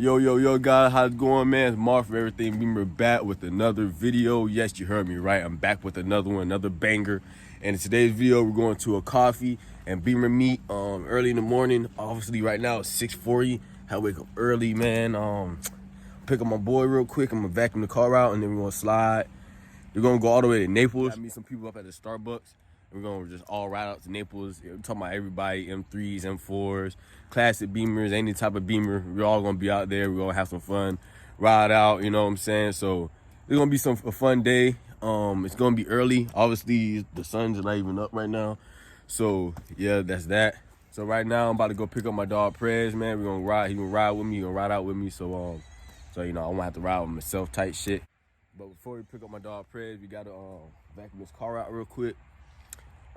Yo, guys, how's it going, man? It's Mark from Everything Beamer back with another video. Yes, you heard me right. I'm back with another one, another banger. And in today's video, we're going to a coffee and Beamer meet early in the morning. Obviously, right now it's 6:40. I wake up early, man. Pick up my boy real quick. I'm gonna vacuum the car out, and then we're gonna slide. We're gonna go all the way to Naples. I meet some people up at the Starbucks. We're gonna just all ride out to Naples. We're talking about everybody, M3s, M4s, classic Beamers, any type of Beamer. We're all gonna be out there. We're gonna have some fun, ride out. You know what I'm saying? So it's gonna be a fun day. It's gonna be early. Obviously, the sun's not even up right now. So yeah, that's that. So right now, I'm about to go pick up my dog Prez, man. We're gonna ride. He gonna ride with me. He gonna ride out with me. So you know, I'm gonna have to ride with myself, type shit. But before we pick up my dog Prez, we gotta vacuum this car out real quick.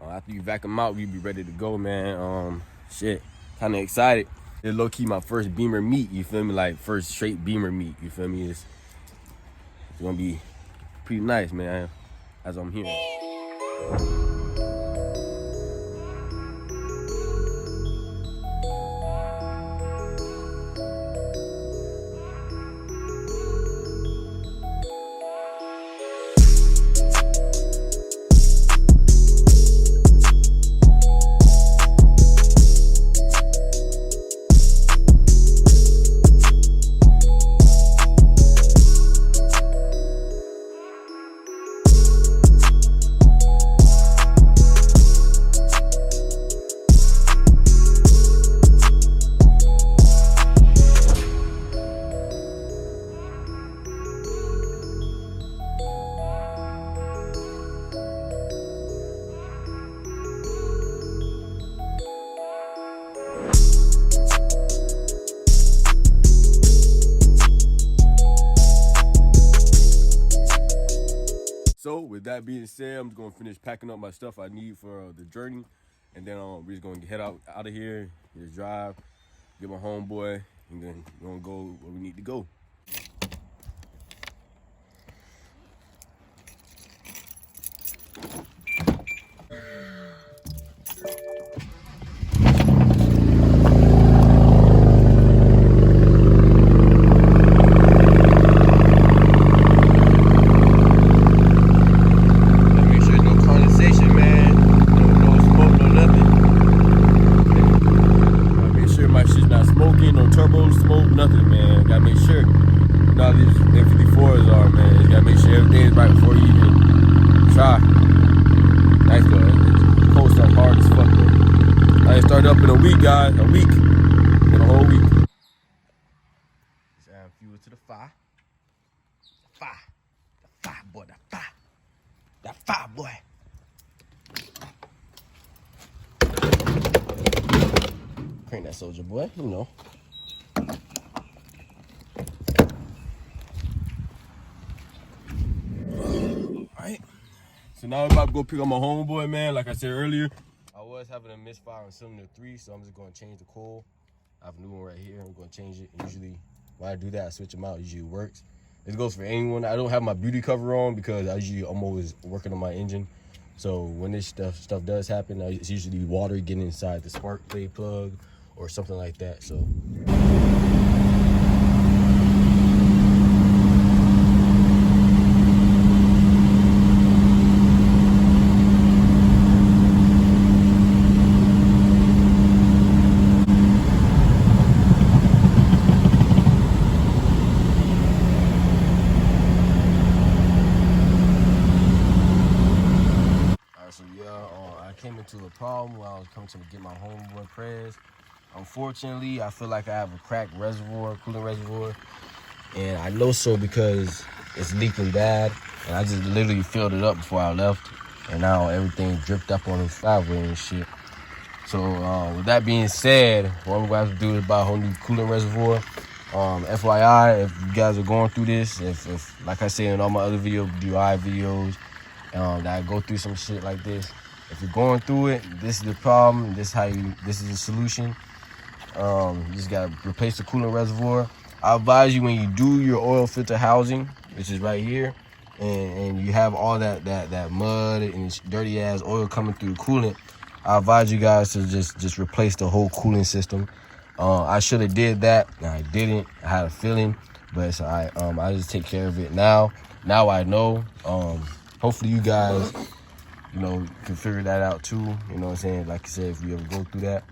After you vacuum out, we be ready to go, man. Shit, kind of excited. It's low-key my first Beamer meet, you feel me? Like, first straight Beamer meet, you feel me? It's gonna be pretty nice, man, as I'm here. So with that being said, I'm just gonna finish packing up my stuff I need for the journey, and then we're just gonna head out of here, just drive, get my homeboy, and then we're gonna go where we need to go. Turbo smoke, nothing, man. Gotta make sure. You know how these N54s are, man. You gotta make sure everything's right before you even try. Nice though. Cold stuff hard as fuck though. I started up in a week, guys. A week. In a whole week. Let's add fuel to the fire. The fire, boy. That fire, boy. Crank that soldier, boy. You know. Alright, so now we're about to go pick up my homeboy, man. Like I said earlier, I was having a misfire on cylinder 3, so I'm just going to change the coil. I have a new one right here. I'm going to change it. Usually, when I do that, I switch them out. Usually it works. This goes for anyone. I don't have my beauty cover on because I'm always working on my engine. So when this stuff does happen, it's usually water getting inside the spark plug plug or something like that. So. I came into a problem while I was coming to get my homeboy Prez. Unfortunately, I feel like I have a cracked reservoir, coolant reservoir, and I know so because it's leaking bad, and I just literally filled it up before I left, and now everything dripped up on the driveway and shit. So with that being said, what I'm going to have to do is buy a whole new coolant reservoir. FYI, if you guys are going through this, if like I say in all my other DIY videos, that I go through some shit like this. If you're going through it, this is the problem. This is the solution. You just gotta replace the coolant reservoir. I advise you when you do your oil filter housing, which is right here, and you have all that mud and dirty ass oil coming through the coolant, I advise you guys to just replace the whole cooling system. I should have did that, and I didn't. I had a feeling, but it's all right. I just take care of it now. Now I know. Hopefully you guys, you know, can figure that out too. You know what I'm saying? Like I said, if you ever go through that.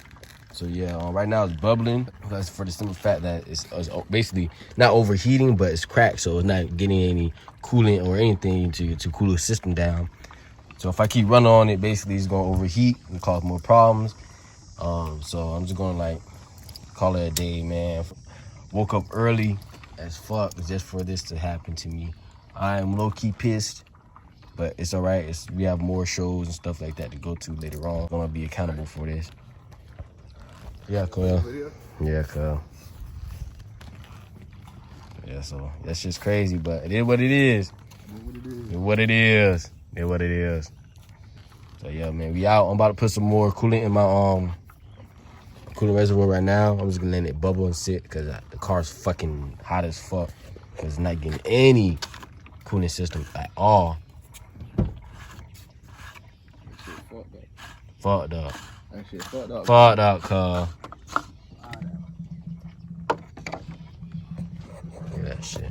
So yeah, right now it's bubbling. That's for the simple fact that it's basically not overheating, but it's cracked, so it's not getting any coolant or anything to cool the system down. So if I keep running on it, basically it's gonna overheat and cause more problems. So I'm just gonna like call it a day, man. Woke up early as fuck just for this to happen to me. I am low-key pissed, but it's all right. We have more shows and stuff like that to go to later on. I'm gonna be accountable for this. Yeah, Kyle. Yeah, Kyle. Yeah, so that's just crazy, but it is what it is. It's what it is. It's what it is. So yeah, man, we out. I'm about to put some more coolant in my coolant reservoir right now. I'm just gonna let it bubble and sit because the car's fucking hot as fuck. Cause it's not getting any cooling system at all. Fucked up. That shit fucked up. Fucked up, cuz. Look at that shit.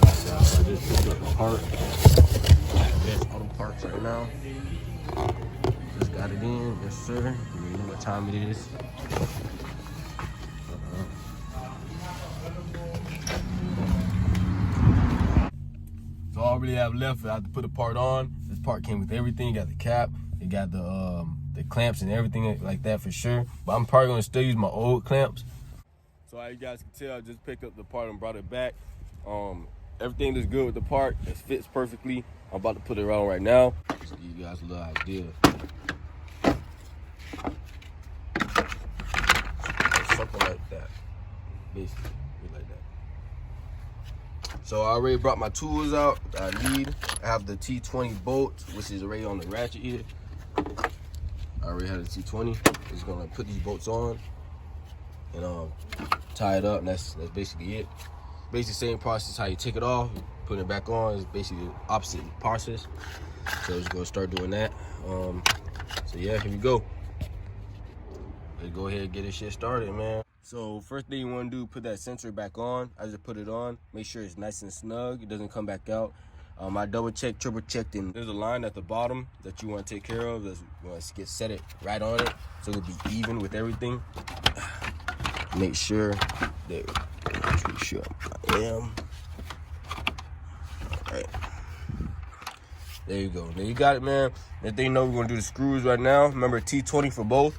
I just picked up the part. Best auto parts right now. Just got it in, yes sir. You know what time it is. So all I really have left, I have to put the part on. This part came with everything. You got the cap, you got the clamps and everything like that for sure. But I'm probably gonna still use my old clamps. So as you guys can tell, I just picked up the part and brought it back. Everything is good with the part. It fits perfectly. I'm about to put it on right now. Just give you guys a little idea. Something like that. Basically, like that. So I already brought my tools out that I need. I have the T20 bolts, which is already on the ratchet here. I already have the T20. Just gonna put these bolts on and tie it up, and that's basically it. Basically same process how you take it off, putting it back on is basically the opposite process. So just gonna start doing that. So yeah, here we go. Let's go ahead and get this shit started, man. So first thing you wanna do, put that sensor back on. I just put it on, make sure it's nice and snug, it doesn't come back out. I double checked, triple checked, and there's a line at the bottom that you wanna take care of. You wanna set it right on it so it'll be even with everything. Make sure that pretty sure I am. All right. There you go. There you got it, man. And they know we're gonna do the screws right now. Remember T20 for both.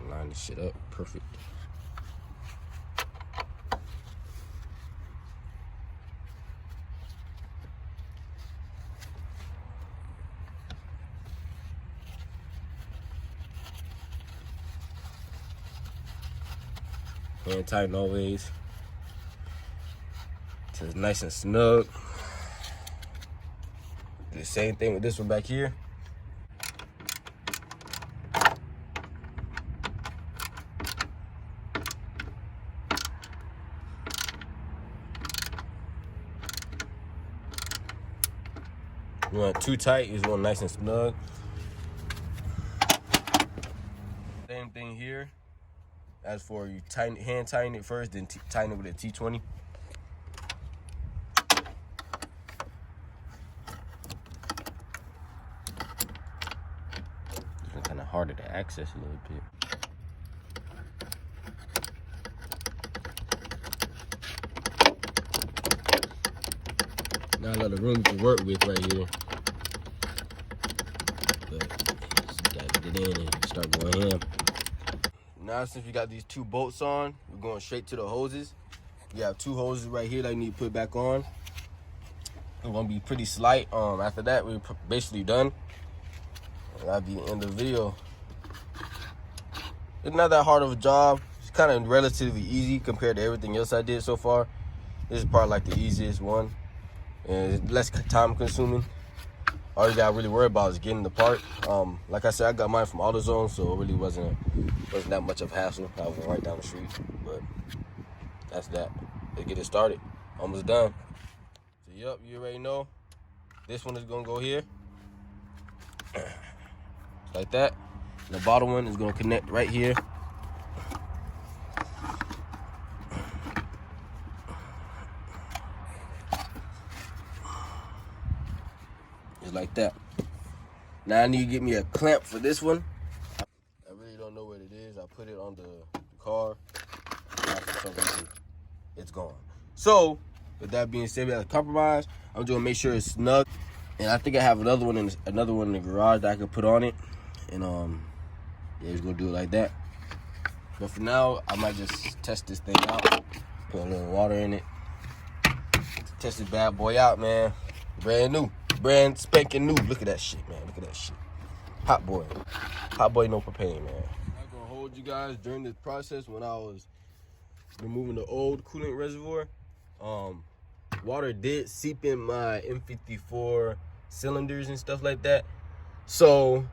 Line this shit up. Perfect. Hand tighten always. So it's nice and snug. Do the same thing with this one back here. You want it too tight, you just want nice and snug. Same thing here. As for you hand tighten it first, then tighten it with a T20. It's kind of harder to access a little bit. Not a lot of room to work with right here. But just gotta get it in and start going ham. Now since we got these two bolts on, we're going straight to the hoses. We have two hoses right here that you need to put back on. It's gonna be pretty slight. After that, we're basically done. That'll be the end of the video. It's not that hard of a job. It's kind of relatively easy compared to everything else I did so far. This is probably like the easiest one, and it's less time consuming. All you gotta really worry about is getting the part. Like I said, I got mine from AutoZone, so it really wasn't that much of a hassle. I went right down the street, but that's that. Let's get it started. Almost done. So yep, you already know. This one is gonna go here, like that. And the bottom one is gonna connect right here. Just like that. Now I need to get me a clamp for this one. I really don't know what it is. I put it on the car. For some reason, it's gone. So, with that being said, we have to compromise. I'm just gonna make sure it's snug. And I think I have another one in the garage that I can put on it. And yeah, just gonna do it like that. But for now, I might just test this thing out. Put a little water in it. Test this bad boy out, man. Brand new. Brand spanking new. Look at that shit, man. Look at that shit. Hot boy. Hot boy, no propane, man. I'm not gonna hold you guys during this process. When I was removing the old coolant reservoir, water did seep in my N54 cylinders and stuff like that. So,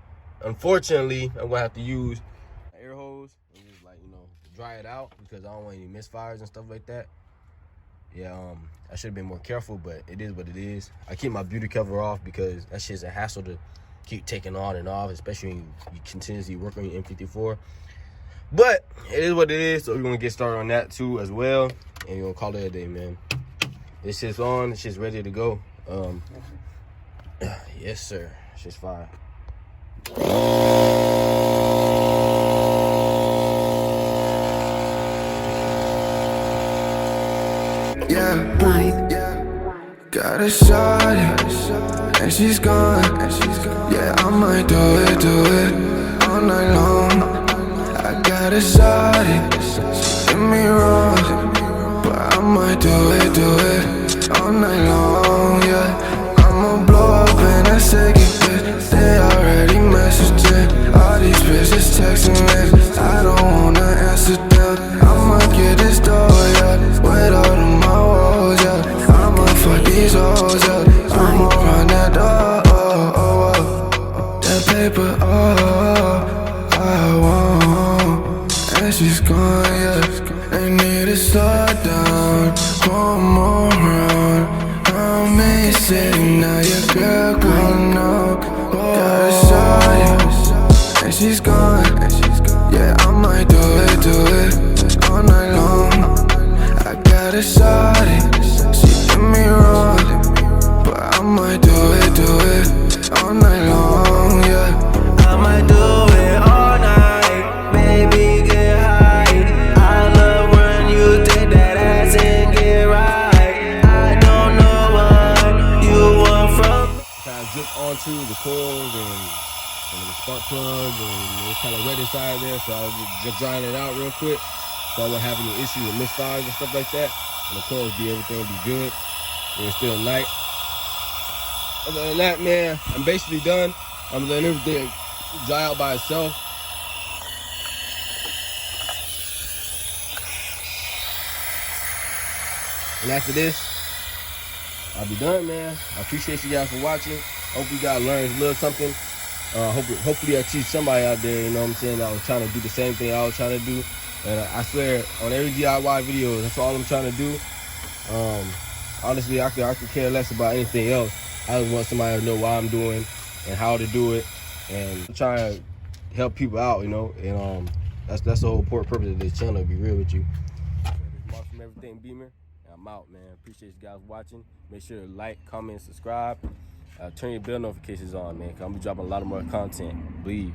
unfortunately, I'm gonna have to use an air hose and just, like, dry it out, because I don't want any misfires and stuff like that. Yeah, I should have been more careful, but it is what it is. I keep my beauty cover off because that shit's a hassle to keep taking on and off, especially when you continuously work on your N54. But it is what it is, so we're gonna get started on that too as well, and we're gonna call it a day, man. This shit's on, this shit's ready to go. Yes, sir. Shit's fire. Got a shot, and she's gone. Yeah, I might do it all night long. I got a shot, she did me wrong, but I might do it all night long. Yeah, I'ma blow up in a second, bitch. They already messaging, all these bitches texting me. I don't wanna answer them. I'ma get this door, yeah, without all my walls, yeah. Fuck these hoes up, I'ma run that door, that paper, I want, and she's gone, yeah. They need to slow down, one more round. I'm missing, now your girl gone up. Got a shot, yeah, and she's gone. Yeah, I might do it all night long. I got a shot, me wrong, but I might do it all night long, yeah. I might do it all night, baby, get high. I love when you take that ass and get right. I don't know what you want from me. Kind of drip onto the coils and the spark plug, and it's kind of wet inside there, so I was just drying it out real quick, so I won't have any issues with misfires and stuff like that. And the coils everything will be good. And it's still night. Other than that, man, I'm basically done. I'm letting everything dry out by itself. And after this, I'll be done, man. I appreciate you guys for watching. Hope you guys learned a little something. Hopefully I teach somebody out there, you know what I'm saying, that was trying to do the same thing I was trying to do. And I swear, on every DIY video, that's all I'm trying to do. Honestly, I could care less about anything else. I just want somebody to know what I'm doing and how to do it, and I'm trying to help people out, and that's the whole purpose of this channel, to be real with you. This Mark from Everything Beamer, and I'm out, man. Appreciate you guys watching. Make sure to like, comment, subscribe. Turn your bell notifications on, man, 'cause I'm gonna be dropping a lot of more content. Believe.